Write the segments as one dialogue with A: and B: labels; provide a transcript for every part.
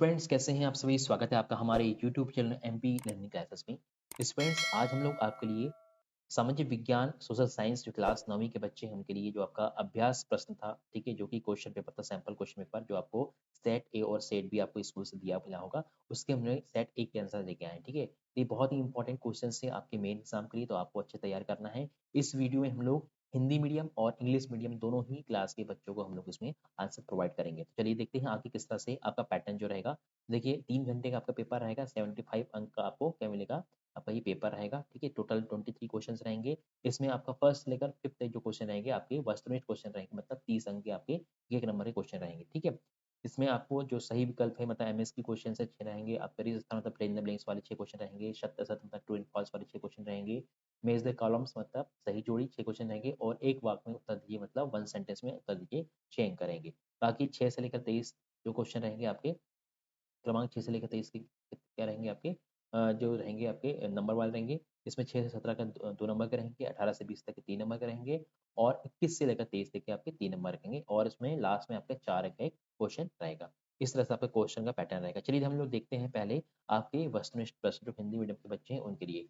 A: Students कैसे हैं आप सभी? स्वागत है आपका हमारे YouTube channel MP learning classes में। स्टूडेंट्स आज हम लोग आपके लिए सामाजिक विज्ञान सोशल साइंस जो क्लास 9वीं के बच्चे हैं उनके लिए जो आपका अभ्यास प्रश्न था, ठीक है, जो कि क्वेश्चन पेपर था, सैंपल क्वेश्चन पेपर जो आपको सेट ए और सेट बी आपको स्कूल से दिया मिला होगा, उसके हमने सेट ए के आंसर लेके आए हैं, ठीक है। ये बहुत ही इंपॉर्टेंट क्वेश्चन है आपके मेन एग्जाम के लिए, तो आपको अच्छे तैयार करना है। इस वीडियो में हम लोग हिंदी मीडियम और इंग्लिश मीडियम दोनों ही क्लास के बच्चों को हम लोग इसमें आंसर प्रोवाइड करेंगे। तो चलिए देखते हैं आगे किस तरह से आपका पैटर्न जो रहेगा। देखिए 3 घंटे का आपका पेपर रहेगा, 75 अंक का आपको क्या मिलेगा, आपका ये पेपर रहेगा, ठीक है। टोटल 23 क्वेश्चंस रहेंगे। इसमें आपका फर्स्ट से लेकर फिफ्थ तक जो क्वेश्चन रहेंगे आपके वस्तुनिष्ठ क्वेश्चन रहेंगे, मतलब 30 अंक के आपके 1 नंबर के क्वेश्चन रहेंगे, ठीक है। इसमें आपको जो सही विकल्प है मतलब एमएस की क्वेश्चन से 6 रहेंगे, आपका स्थान मतलब फिल इन द ब्लैंक्स वाले 6 क्वेश्चन रहेंगे, शब्द असत मतलब ट्रू एंड फॉल्स वाले 6 क्वेश्चन रहेंगे, मेज द कॉलम्स मतलब सही जोड़ी 6 क्वेश्चन रहेंगे, और एक वाक्य में उत्तर दीजिए मतलब वन सेंटेंस में उत्तर दीजिए 6 अंक करेंगे। बाकी 6 से लेकर 23 जो क्वेश्चन रहेंगे आपके क्रमांक 6 से लेकर 23 के क्या रहेंगे आपके जो रहेंगे आपके नंबर वाले रहेंगे। इसमें 6 से 17 का 2 नंबर के रहेंगे, 18 से 20 तक के 3 नंबर के रहेंगे, और 21 से लेकर 23 तक के आपके 3 नंबर रहेंगे, और इसमें लास्ट में आपके 4 अंक का एक क्वेश्चन रहेगा। इस तरह से आपका क्वेश्चन का पैटर्न रहेगा। चलिए हम लोग देखते हैं पहले आपके वस्तुनिष्ठ प्रश्न जो हिंदी मीडियम के बच्चे हैं उनके लिए।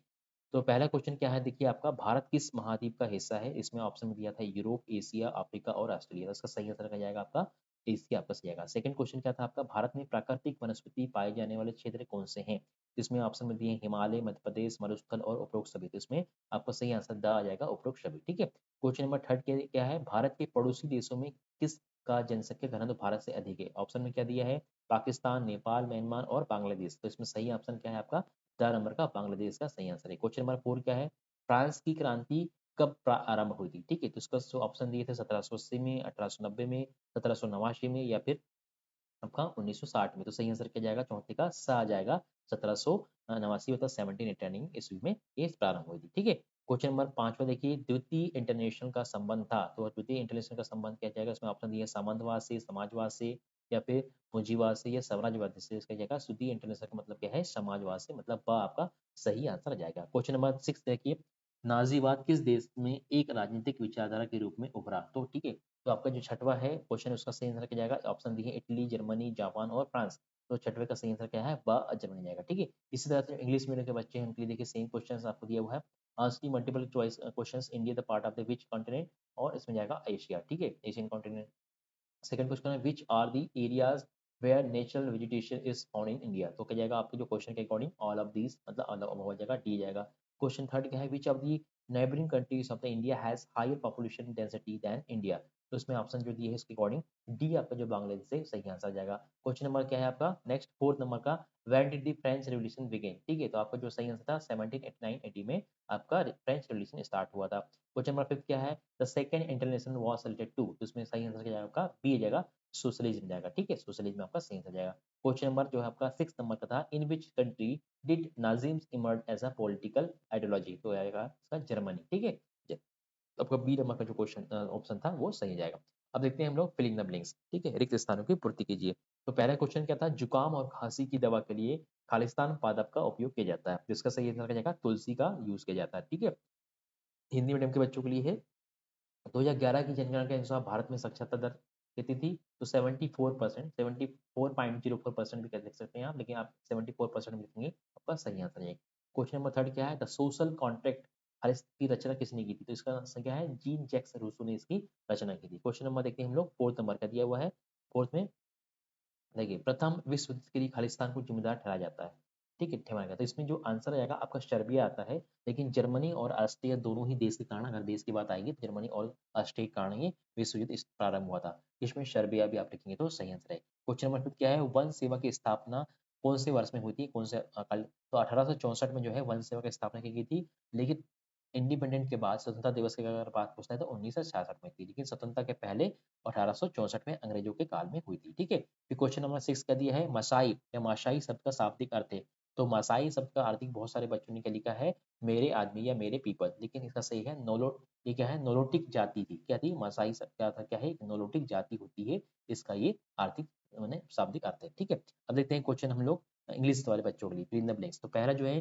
A: तो पहला क्वेश्चन क्या है, देखिए आपका भारत किस महाद्वीप का हिस्सा है? इसमें ऑप्शन में दिया था यूरोप, एशिया, अफ्रीका और ऑस्ट्रेलिया। तो इसका सही आंसर क्या जाएगा आपका एशिया आपका सही जाएगा। सेकंड क्वेश्चन क्या था आपका, भारत में प्राकृतिक वनस्पति पाए जाने वाले क्षेत्र कौन से हैं? इसमें ऑप्शन में दिए हिमालय, मध्य प्रदेश, मरुस्थल और उपरोक्त सभी। तो इसमें आपका सही आंसर द आ जाएगा, उपरोक्त सभी, ठीक है। क्वेश्चन नंबर थर्ड क्या है, भारत के पड़ोसी देशों में किस का जनसंख्या घनत्व भारत से अधिक है? ऑप्शन में क्या दिया है, पाकिस्तान, नेपाल, म्यांमार और बांग्लादेश। तो इसमें सही ऑप्शन क्या है आपका, द नंबर का बांग्लादेश का सही आंसर है। क्वेश्चन नंबर 4 क्या है, फ्रांस की क्रांति कब आरंभ हुई थी? ठीक है, तो इसका जो ऑप्शन दिए थे 1780 में, 1890 में, 1789 में या फिर आपका 1960 में। तो सही आंसर क्या जाएगा, चौथे का सा आ जाएगा, 1789 मतलब 1789 ईस्वी में ये प्रारंभ हुई थी, ठीक है। क्वेश्चन नंबर 5 देखिए, द्वितीय इंटरनेशनल का संबंध था, तो द्वितीय इंटरनेशनल का संबंध क्या जाएगा, इसमें ऑप्शन दिए सामंतवाद से, समाजवाद से या फिर पूंजीवाद से या साम्राज्यवाद से। इसका जाएगा द्वितीय इंटरनेशनल का मतलब क्या है, समाजवाद से, मतलब ब आपका सही आंसर आ जाएगा। क्वेश्चन नंबर 6 देखिए, नाजीवाद किस देश में एक राजनीतिक विचारधारा के रूप में उभरा? तो ठीक है, तो आपका जो छठवा है क्वेश्चन उसका सही आंसर क्या जाएगा, ऑप्शन दिए इटली, जर्मनी, जापान और फ्रांस। तो छठवे का सही आंसर क्या है, ब जर्मनी जाएगा, ठीक है। इसी तरह से इंग्लिश मीडियम के बच्चे हैं उनके लिए देखिए सेम क्वेश्चन आपको दिया हुआ है। Answer multiple choice questions, India the part of the which continent, और इसमें जाएगा एशिया, ठीक है, एशियन कॉन्टिनेंट। सेकंड क्वेश्चन है which are the areas where natural vegetation is found in India. तो क्या जाएगा आपके जो क्वेश्चन के अकॉर्डिंग ऑल ऑफ दीज, मतलब ऑल ऑफ हो जाएगा, डी जाएगा। क्वेश्चन थर्ड क्या है, which of the neighbouring countries of the India has higher population density than India. तो इसमें ऑप्शन जो दिए है इसके अकॉर्डिंग डी आपका जो बांग्लादेश से सही आंसर जाएगा। क्वेश्चन नंबर क्या है आपका नेक्स्ट फोर्थ नंबर का, when did the French revolution begin. ठीक है, तो आपका जो सही आंसर था 1789-80 में आपका फ्रेंच रेवोल्यूशन स्टार्ट हुआ था। क्वेश्चन नंबर फिफ्थ क्या है, the second international war selected to. तो इसमें सही आंसर क्या जाएगा आपका बी जाएगा, सोशलिज्म जाएगा, ठीक है, सोशलिज्म आपका सही आंसर जाएगा। क्वेश्चन नंबर जो है आपका सिक्स नंबर का था, in which country did Nazism emerge as a political ideology. तो आएगा इसका जर्मनी, ठीक है। आपका बी नंबर का जो क्वेश्चन ऑप्शन था वो सही जाएगा। अब देखते हैं हम लोग फिलिंग द ब्लैंक्स, ठीक है, रिक्त स्थानों की पूर्ति कीजिए। तो पहला क्वेश्चन क्या था, जुकाम और खांसी की दवा के लिए खालिस्तान पादप का उपयोग किया जाता है। जिसका सही आंसर क्या जाएगा, तुलसी का यूज किया जाता है, ठीक है। हिंदी मीडियम के बच्चों के लिए है, 2011 की जनगणना के अनुसार भारत में साक्षरता दर कितनी थी? तो 74%, 74.04% भी कह लिख सकते हैं आप, लेकिन आप 74% भी लिखेंगे, आपका सही आंसर है। क्वेश्चन नंबर थर्ड क्या है, द सोशल कॉन्ट्रैक्ट की रचना किसने की थी? तो इसका आंसर क्या है, जीन जैक्स रूसो ने इसकी रचना की थी। क्वेश्चन नंबर देखते हैं हम लोग, फोर्थ नंबर का दिया हुआ है। फोर्थ में देखिए, प्रथम विश्व युद्ध के लिए खालिस्तान को जिम्मेदार ठहराया जाता है, ठीक है, ठहराया गया। तो इसमें जो आंसर आएगा आपका सर्बिया आता है, लेकिन जर्मनी और ऑस्ट्रिया दोनों ही देश के कारण, अगर देश की बात आएगी तो जर्मनी और ऑस्ट्रिया के कारण ये विश्व युद्ध प्रारंभ हुआ था। इसमें सर्बिया भी आप लिखेंगे तो सही आंसर है। क्वेश्चन नंबर फिफ्थ क्या है, वन सेवा की स्थापना कौन से वर्ष में हुई थी, कौन से तो 1864 में जो है वन सेवा की स्थापना की गई थी, लेकिन इंडिपेंडेंट के बाद स्वतंत्रता दिवस की अगर बात पूछना है तो 1966 में थी, लेकिन स्वतंत्रता के पहले 1864 में अंग्रेजों के काल में हुई थी, ठीक है। फिर क्वेश्चन नंबर 6 का दिया है, मसाई या माशाई शब्द का शाब्दिक अर्थ है। तो मसाई शब्द का अर्थ बहुत सारे बच्चों ने क्या लिखा है, मेरे आदमी या मेरे पीपल, लेकिन इसका सही है नोलो, ये क्या है, नोलोटिक जाति थी, क्या थी, मसाई शब्द का अर्थ क्या है, एक नोलोटिक जाति होती है, इसका ये आर्थिक मैंने शाब्दिक अर्थ है, ठीक है। अब देखते हैं क्वेश्चन हम लोग इंग्लिश वाले बच्चों के लिए, फिल इन द ब्लैंक्स। तो पहला जो है,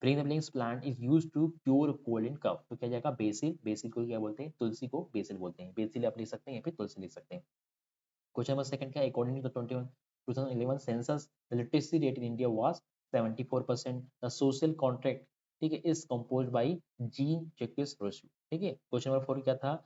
A: fill in the blanks plant is used to cure cold and cough. तो क्या जाएगा, बेसिल, बेसिल को क्या बोलते हैं, तुलसी को बेसिल बोलते हैं, बेसिल आप लिख सकते हैं या फिर तुलसी लिख सकते हैं। क्वेश्चन नंबर सेकंड क्या है, according to the 21 2011 census the literacy rate in India was 74%। The social contract, ठीक है, is composed by Jean Jacques Rousseau. ठीक है, क्वेश्चन नंबर 4 क्या था,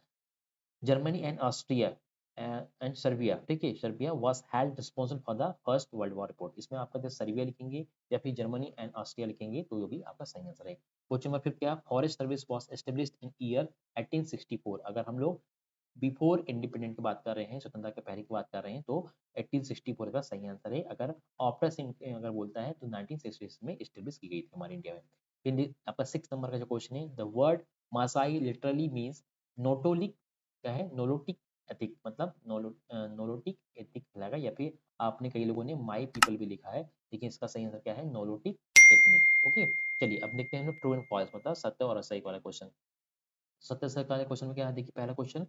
A: Germany and Austria and Serbia, ठीक है, Serbia was held responsible for the First World War report. इसमें आपका जो सर्बिया लिखेंगे या फिर जर्मनी एंड ऑस्ट्रिया लिखेंगे तो ये भी आपका सही आंसर है। क्वेश्चन नंबर 5 क्या, forest service was established in year 1864। अगर हम लोग बिफोर इंडिपेंडेंट की बात कर रहे हैं, स्वतंत्रता के पहले की बात कर रहे हैं, तो 1864 का सही आंसर है। अगर आफ्टर अगर बोलता है तो 1966 में एस्टेब्लिश की गई थी हमारे इंडिया में। फिर आपका 6 नंबर का जो क्वेश्चन है, the word Maasai literally means Nilotic, क्या है, नोलोटिक एथिक, मतलब नोलोटिक एथिक कहलाएगा, या फिर आपने कई लोगों ने माई पीपल भी लिखा है, लेकिन इसका सही आंसर क्या है, नोलोटिक एथनिक। ओके, चलिए अब देखते हैं हम लोग ट्रू एंड फॉल्स, मतलब सत्य और असत्य वाला क्वेश्चन। सत्य सत्य वाले क्वेश्चन में क्या है, देखिए पहला क्वेश्चन,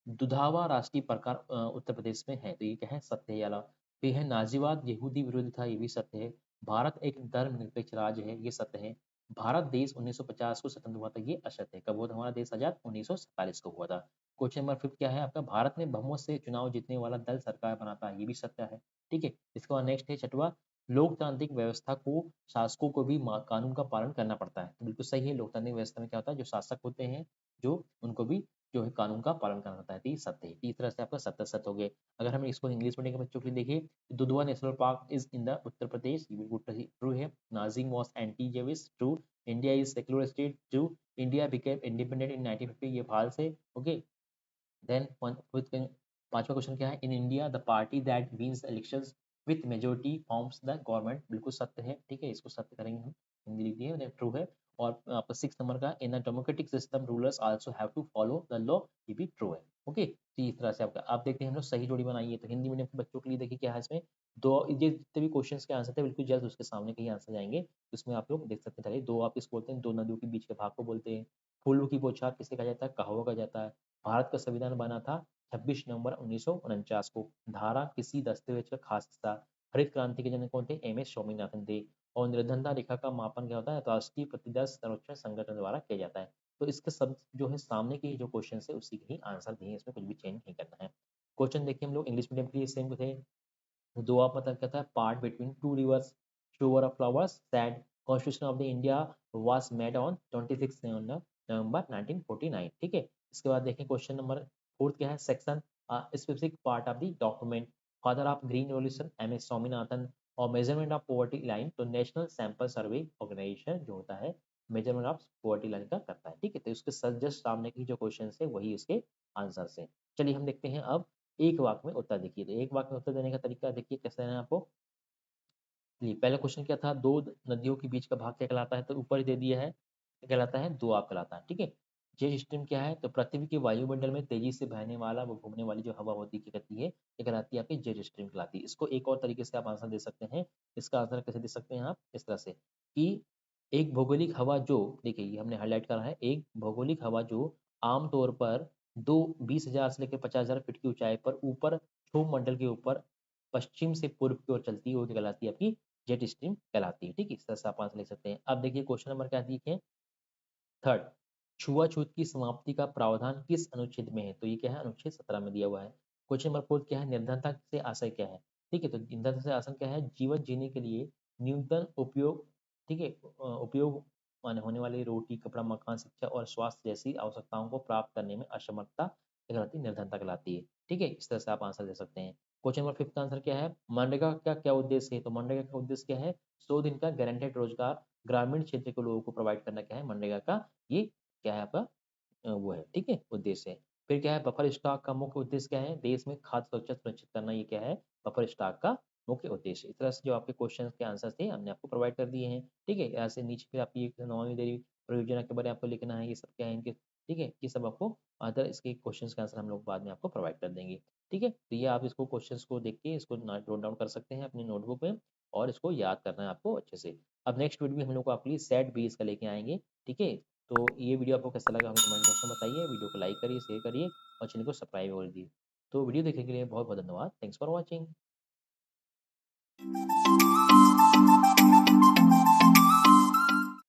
A: दुधावा राष्ट्रीय प्रकार उत्तर प्रदेश में है, तो ये क्या है, सत्य है वाला। फिर है नाजीवाद यहूदी विरोधी था, ये भी सत्य है। भारत एक धर्मनिरपेक्ष राज्य है, ये सत्य है। भारत देश 1950 को स्वतंत्र हुआ था, ये असत्य है। कब हुआ था हमारा देश आजाद, 1947 को हुआ था। क्वेश्चन नंबर 5 क्या है आपका, भारत में बहुमत से चुनाव जीतने वाला दल सरकार बनाता है, ये भी सत्य है। ठीक है, इसके बाद नेक्स्ट है छठवा, लोकतांत्रिक व्यवस्था को शासकों को भी कानून का पालन करना पड़ता है, तो बिल्कुल सही है। लोकतांत्रिक व्यवस्था में क्या होता है, जो शासक होते हैं जो उनको भी जो है कानून का पालन करना होता है, तो ये सत्य है। तीसरा से आपका सत्य सत्य हो गए। अगर हम इसको इंग्लिश मीडियम के बच्चों के लिए देखें, Dudhwa national park is in the Uttar Pradesh, ये बिल्कुल ट्रू है। Nazism was anti Jewish, true. India is secular state, true. India became independent in 1950, ये फाल्स है। ओके, देन पांचवा क्वेश्चन क्या है, in India the party that wins elections with majority forms the government, बिल्कुल सत्य है। ठीक है, इसको सत्य करेंगे हम, हिंदी लिख दिए, ट्रू है। और आपका 6 नंबर का, in a democratic system rulers also have to follow the law, ये भी ट्रू है। ओके, तो इस तरह से आपका आप देखते हैं हम लोग सही जोड़ी बनाइए। तो हिंदी मीडियम के बच्चों के लिए देखिए क्या है इसमें, दो ये जितने भी क्वेश्चंस के आंसर थे बिल्कुल जल्द उसके सामने के ही आंसर जाएंगे। उसमें आप लोग देख सकते हैं, दो आप इसको बोलते हैं, दो नदियों के बीच के भाग को बोलते हैं। फूलों की बौछार किसे कहा जाता है, कहावा कहा जाता है। भारत का संविधान बना था 26 नवंबर 1949 को। धारा किसी दस्तावेज का खास हिस्सा। हरित क्रांति के जनक कौन थे, एम एस स्वामीनाथन थे। और निर्धनता रेखा का मापन क्या होता है, राष्ट्रीय प्रतिदर्श सर्वेक्षण संगठन द्वारा किया जाता है। तो इसके सब जो है सामने के जो क्वेश्चन है उसी के ही आंसर दिए, इसमें कुछ भी चेंज नहीं करना है। क्वेश्चन देखिए हम लोग इंग्लिश मीडियम के लिए सेम थे। दो आप मतलब क्या था, part between two rivers, shower of flowers, sad. Constitution of the India was made on 26 November 1949। ठीक है, इसके बाद देखें क्वेश्चन नंबर 4 क्या है, section specific part of the document, father of green revolution M S Swaminathan. और मेजरमेंट ऑफ पॉवर्टी लाइन, तो national sample survey organisation जो होता है मेजरमेंट ऑफ पॉवर्टी लाइन का करता है। ठीक है, तो इसके जस्ट सामने की जो क्वेश्चन है वही इसके आंसर है। चलिए हम देखते हैं अब एक वाक्य में उत्तर देखिए। तो एक वाक्य में उत्तर देने का तरीका देखिए कैसे देना है आपको। जी, पहला क्वेश्चन क्या था, दो नदियों के बीच का भाग क्या कहलाता है, तो ऊपर ही दे दिया है, क्या कहलाता है, दोआब कहलाता है। ठीक है, जेट स्ट्रीम क्या है, तो पृथ्वी के वायुमंडल में तेजी से बहने वाला वो घूमने वाली जो हवा होती है, क्या कहती है, ये कहलाती है आपकी जेट स्ट्रीम कहलाती है। इसको एक और तरीके से आप आंसर दे सकते हैं। इसका आंसर कैसे दे सकते हैं आप, इस तरह से कि एक भौगोलिक हवा जो, देखिए ये हमने हाईलाइट करा है, एक भौगोलिक हवा जो आमतौर पर 20,000 से लेकर 50,000 फीट की ऊंचाई पर ऊपर क्षोभ मंडल के ऊपर पश्चिम से पूर्व की ओर चलती है, वो क्या कहलाती है आपकी जेट स्ट्रीम कहलाती है। ठीक है, इस तरह से आप आंसर लिख सकते हैं। अब देखिए क्वेश्चन नंबर क्या दिए, थर्ड, छुआछूत की समाप्ति का प्रावधान किस अनुच्छेद में है, तो ये क्या है, अनुच्छेद 17 में दिया हुआ है। क्वेश्चन नंबर 4 क्या है, निर्धनता से आशय क्या है। ठीक है, तो निर्धनता से आशय क्या है, जीवन जीने के लिए न्यूनतम उपयोग, ठीक है, उपयोग माने होने वाली रोटी, कपड़ा, मकान, शिक्षा और स्वास्थ्य जैसी आवश्यकताओं को प्राप्त करने में असमर्थता कहलाती है, निर्धनता कहलाती है। ठीक है, इस तरह से आप आंसर दे सकते हैं। क्वेश्चन नंबर 5 का आंसर क्या है, मनरेगा का क्या उद्देश्य है, तो मनरेगा का उद्देश्य क्या है, 100 दिन का गारंटेड रोजगार ग्रामीण क्षेत्र के लोगों को प्रोवाइड करना, क्या है मनरेगा का ये क्या है आपका वो है। ठीक है, उद्देश्य है। फिर क्या है, बफर स्टॉक का मुख्य उद्देश्य क्या है, देश में खाद्य सुरक्षा सुनिश्चित करना, ये क्या है, बफर स्टॉक का मुख्य उद्देश्य। इस तरह से जो आपके क्वेश्चन के आंसर थे हमने आपको प्रोवाइड कर दिए हैं। ठीक है, यहाँ से नीचे फिर आपकी नौवीं देवी परियोजना के बारे में आपको लिखना है, ये सब क्या है इनके। ठीक है, ये सब आपको अदर इसके क्वेश्चंस के आंसर हम लोग बाद में आपको प्रोवाइड कर देंगे। ठीक है, तो ये आप इसको क्वेश्चंस को देख के इसको नोट डाउन कर सकते हैं अपनी नोटबुक में, और इसको याद करना है आपको अच्छे से। अब नेक्स्ट वीडियो में हम लोग को आपके लिए सेट बी इसका लेके आएंगे। ठीक है, तो ये वीडियो आपको कैसा लगा हमें कमेंट बॉक्स में बताइए। वीडियो को लाइक करिए, शेयर करिए और चैनल को सब्सक्राइब कर दीजिए। तो वीडियो देखने के लिए बहुत बहुत धन्यवाद। Thanks for watching.